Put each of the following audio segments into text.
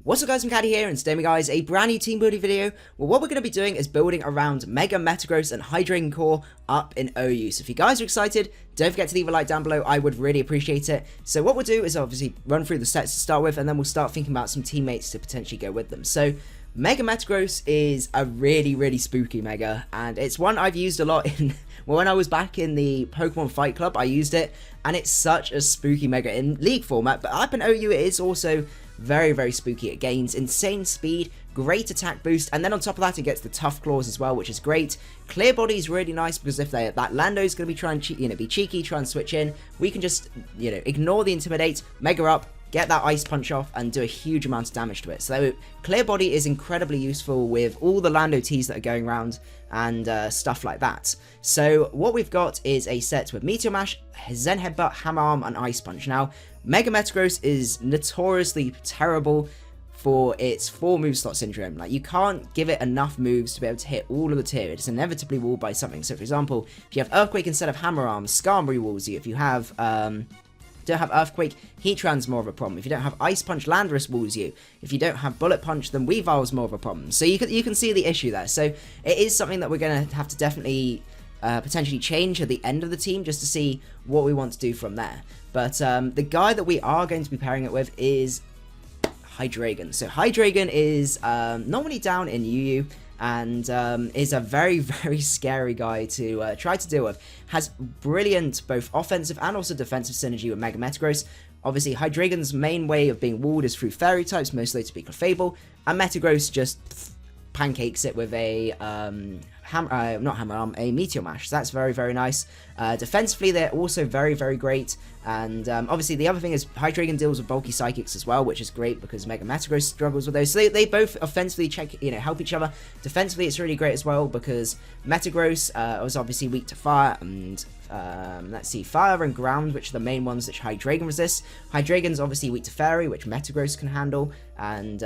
What's up guys, macadii here, and today guys, a brand new team building video. Well, what we're going to be doing is building around Mega Metagross and Hydreigon core up in OU. So if you guys are excited, don't forget to leave a like down below, I would really appreciate it. So what we'll do is obviously run through the sets to start with, and then we'll start thinking about some teammates to potentially go with them. So Mega Metagross is a really spooky Mega, and it's one I've used a lot in, well, when I was back in the Pokemon Fight Club, I used it, and it's such a spooky Mega in League format, but up in OU it is also very spooky. It gains insane speed, great attack boost, and then on top of that it gets the tough claws as well, which is great. Clear body is really nice because if that Lando's going to be trying to be cheeky, try and switch in, we can just ignore the Intimidate, Mega up, get that Ice Punch off, and do a huge amount of damage to it. So Clear Body is incredibly useful with all the Lando Ts that are going around and stuff like that. So what we've got is a set with Meteor Mash, Zen Headbutt, Hammer Arm, and Ice Punch. Now, Mega Metagross is notoriously terrible for its 4 move slot syndrome. Like, you can't give it enough moves to be able to hit all of the tier. It's inevitably walled by something. So for example, if you have Earthquake instead of Hammer Arm, Skarmory walls you. If you have don't have Earthquake, Heatran's more of a problem. If you don't have Ice Punch, Landorus walls you. If you don't have Bullet Punch, then Weavile's more of a problem. So you can see the issue there. So it is something that we're going to have to definitely potentially change at the end of the team just to see what we want to do from there. But the guy that we are going to be pairing it with is Hydreigon. So Hydreigon is normally down in UU, and is a very scary guy to try to deal with. Has brilliant both offensive and also defensive synergy with Mega Metagross. Obviously, Hydreigon's main way of being walled is through fairy types, mostly to be Clefable, and Metagross just pancakes it with a a Meteor Mash. So that's very nice. Defensively, they're also very great. And obviously, the other thing is Hydreigon deals with bulky psychics as well, which is great because Mega Metagross struggles with those. So they both offensively help each other. Defensively, it's really great as well because Metagross was obviously weak to fire and let's see, fire and ground, which are the main ones that Hydreigon resists. Hydreigon's obviously weak to fairy, which Metagross can handle, and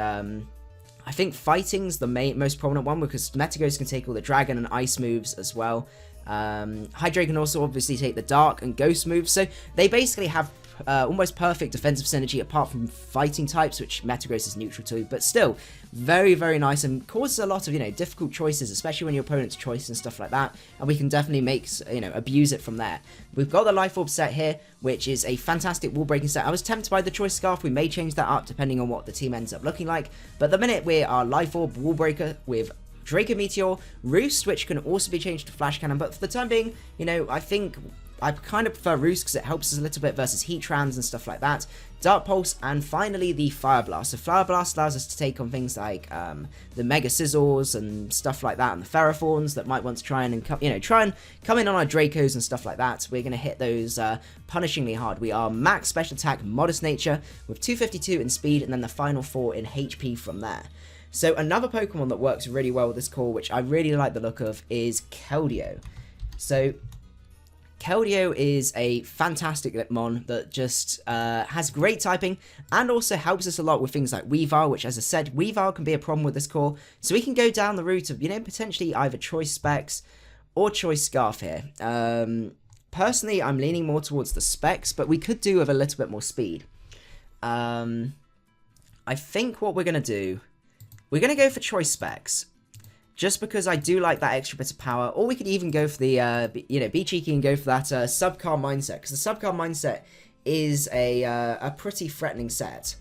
I think fighting's the most prominent one because Metagross can take all the dragon and ice moves as well. Hydreigon can also obviously take the dark and ghost moves, so they basically have almost perfect defensive synergy apart from fighting types, which Metagross is neutral to, but still very nice and causes a lot of difficult choices, especially when your opponent's choice and stuff like that, and we can definitely make abuse it from there. We've got the Life Orb set here, which is a fantastic wall breaking set. I was tempted by the Choice Scarf. We may change that up depending on what the team ends up looking like, but at the minute we are Life Orb wall breaker with Draco Meteor, Roost, which can also be changed to Flash Cannon, but for the time being, I think I kind of prefer Roost because it helps us a little bit versus Heatrans and stuff like that. Dark Pulse, and finally the Fire Blast. So Fire Blast allows us to take on things like the Mega Scizors and stuff like that, and the Ferrothorns that might want to try and come in on our Dracos and stuff like that. We're going to hit those punishingly hard. We are max special attack, modest nature with 252 in speed, and then the final 4 in HP from there. So another Pokemon that works really well with this core, which I really like the look of, is Keldeo. So Keldeo is a fantastic Litmon that just has great typing and also helps us a lot with things like Weavile, which, as I said, Weavile can be a problem with this core. So we can go down the route of, potentially either Choice Specs or Choice Scarf here. Personally, I'm leaning more towards the Specs, but we could do with a little bit more speed. I think what we're going to do, we're going to go for Choice Specs, just because I do like that extra bit of power, or we could even go for the, be cheeky and go for that Subcar Mindset, because the Subcar Mindset is a pretty threatening set.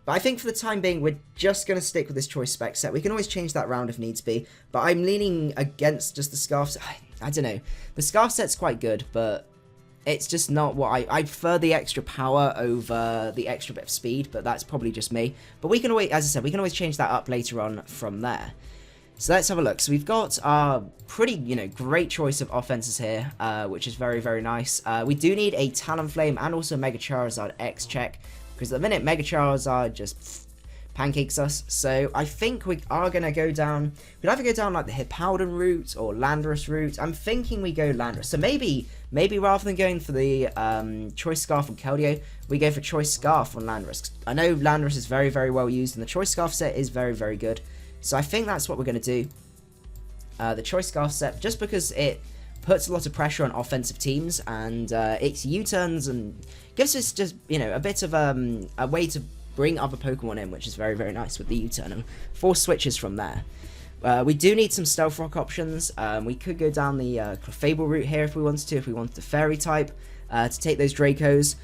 But I think for the time being, we're just going to stick with this Choice Spec set. We can always change that round if needs be, but I'm leaning against just the Scarf set. I don't know. The Scarf set's quite good, but it's just not what I prefer the extra power over the extra bit of speed, but that's probably just me. But we can always, as I said, we can always change that up later on from there. So let's have a look. So we've got our pretty, great choice of offenses here, which is very nice. We do need a Talonflame and also Mega Charizard X check, because at the minute Mega Charizard just pancakes us. So I think we are going to go down, we'd either go down like the Hippowdon route or Landorus route. I'm thinking we go Landorus. So maybe rather than going for the Choice Scarf on Keldeo, we go for Choice Scarf on Landorus. I know Landorus is very well used, and the Choice Scarf set is very good. So I think that's what we're going to do. The Choice Scarf set, just because it puts a lot of pressure on offensive teams, and its U-turns and gives us just, a bit of a way to bring other Pokemon in, which is very, very nice with the U-turn, and 4 switches from there. We do need some Stealth Rock options. We could go down the Clefable route here if we wanted to, if we wanted the Fairy type to take those Dracos,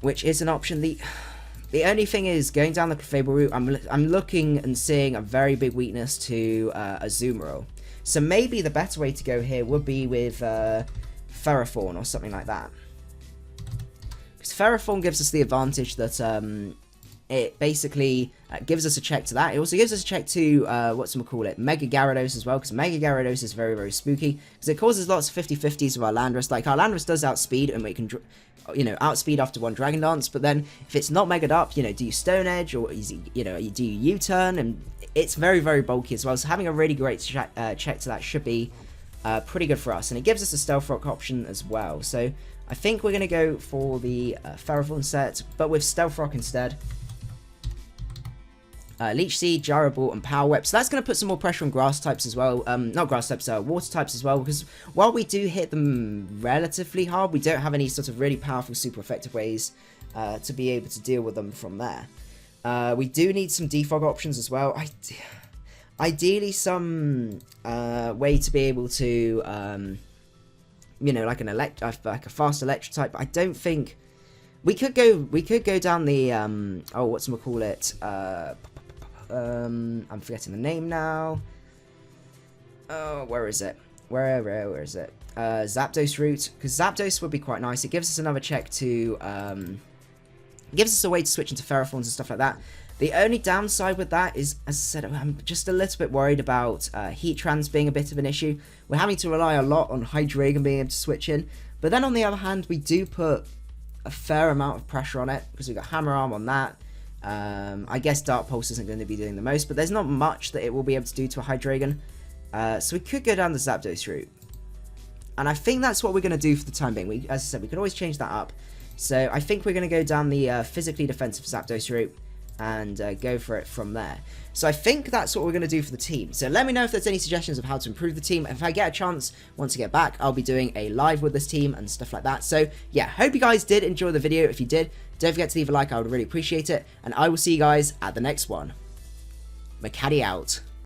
which is an option. The only thing is, going down the Clefable route, I'm looking and seeing a very big weakness to Azumarill. So maybe the better way to go here would be with Ferrothorn or something like that. Because Ferrothorn gives us the advantage that it basically gives us a check to that. It also gives us a check to, Mega Gyarados as well, because Mega Gyarados is very, very spooky, because it causes lots of 50-50s with our Landorus. Like, our Landorus does outspeed, and we can, outspeed after one Dragon Dance, but then if it's not Mega'd up, do you Stone Edge, or, you do U-turn, and it's very, very bulky as well, so having a really great check to that should be pretty good for us, and it gives us a Stealth Rock option as well. So I think we're going to go for the Ferrothorn set, but with Stealth Rock instead. Leech Seed, Gyro Ball, and Power Whip. So that's going to put some more pressure on grass types as well. Not grass types, water types as well. Because while we do hit them relatively hard, we don't have any sort of really powerful, super effective ways to be able to deal with them from there. We do need some defog options as well. Ideally, some way to be able to, like a fast electric type. I don't think we could go down the I'm forgetting the name now. Oh, where is it? Where is it? Zapdos route, because Zapdos would be quite nice. It gives us another check to, gives us a way to switch into Ferrothorns and stuff like that. The only downside with that is, as I said, I'm just a little bit worried about Heattrans being a bit of an issue. We're having to rely a lot on Hydreigon being able to switch in, but then on the other hand, we do put a fair amount of pressure on it, because we've got Hammer Arm on that. I guess Dark Pulse isn't going to be doing the most, but there's not much that it will be able to do to a Hydreigon. So we could go down the Zapdos route. And I think that's what we're going to do for the time being. As I said, we can always change that up. So I think we're going to go down the physically defensive Zapdos route and go for it from there. So I think that's what we're going to do for the team. So let me know if there's any suggestions of how to improve the team. If I get a chance, once I get back, I'll be doing a live with this team and stuff like that. So yeah, hope you guys did enjoy the video. If you did, don't forget to leave a like. I would really appreciate it. And I will see you guys at the next one. macadii out.